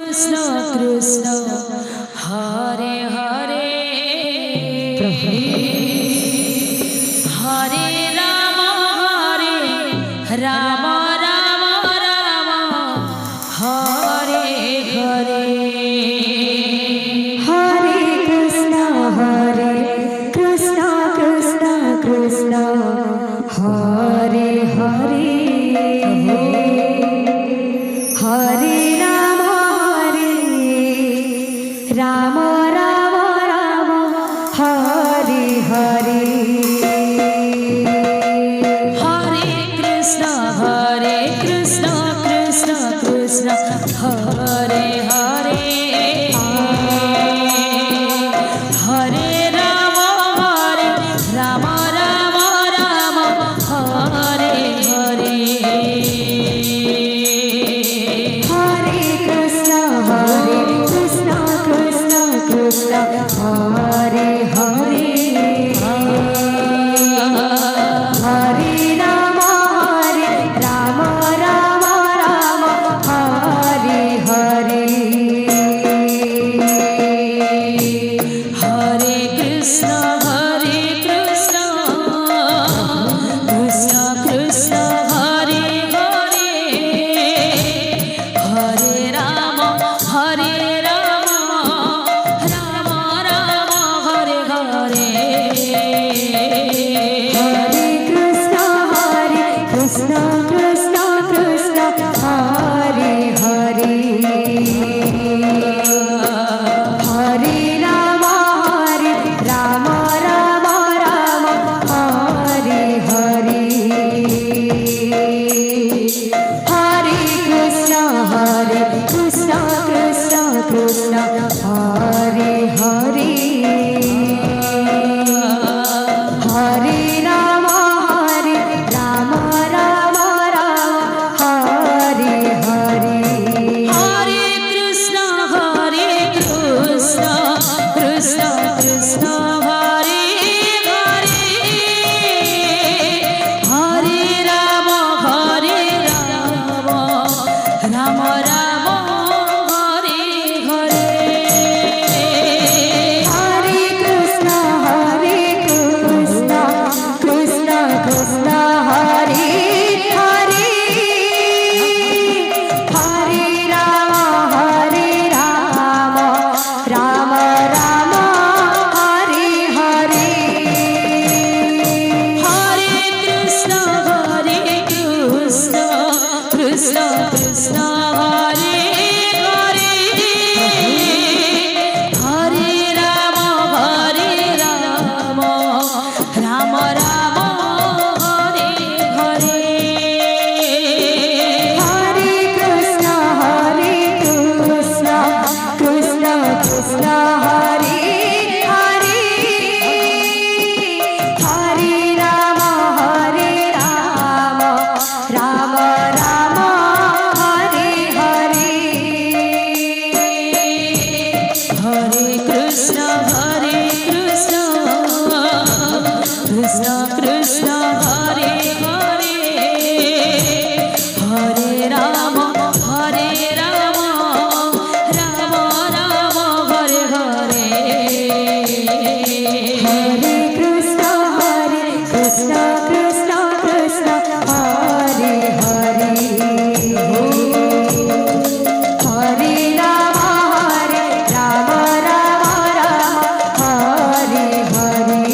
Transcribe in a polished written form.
Krishna Krishna Hare Hare Hare Ram Ram Ram Hare Hare Hare Krishna Krishna Krishna Hare Hare Hare Ram Ram Ram Hare Hare Hare Krishna Krishna Krishna Hare Hare Hare Ram Ram Ram Hare Hare Hare Krishna Krishna Krishna Hare Hare Hare Ram Ram Ram Hare Hare Hare Krishna Krishna Krishna Hare Hare Hare Ram Ram Ram Hare Hare Hare Krishna Krishna Krishna Hare Hare Hare Ram Ram Ram Hare Hare Hare Krishna Krishna Krishna Hare Hare Hare Ram Ram Hare Hare Hare Krishna Krishna Krishna Hare Hare Hare Ram Ram Ram Hare Hare Hare Krishna Krishna Krishna Hare Hare Hare Ram Ram Ram Hare Hare Hare Krishna Krishna Krishna Hare Hare Hare Ram Ram Ram Hare Hare Hare Krishna Krishna Krishna Hare Hare Hare Ram Ram Ram Hare Hare Hare Krishna Krishna Krishna Hare Hare Hare Ram Ram Ram Hare Hare Hare Krishna Krishna Krishna Hare Hare Hare Ram Ram Hare Hare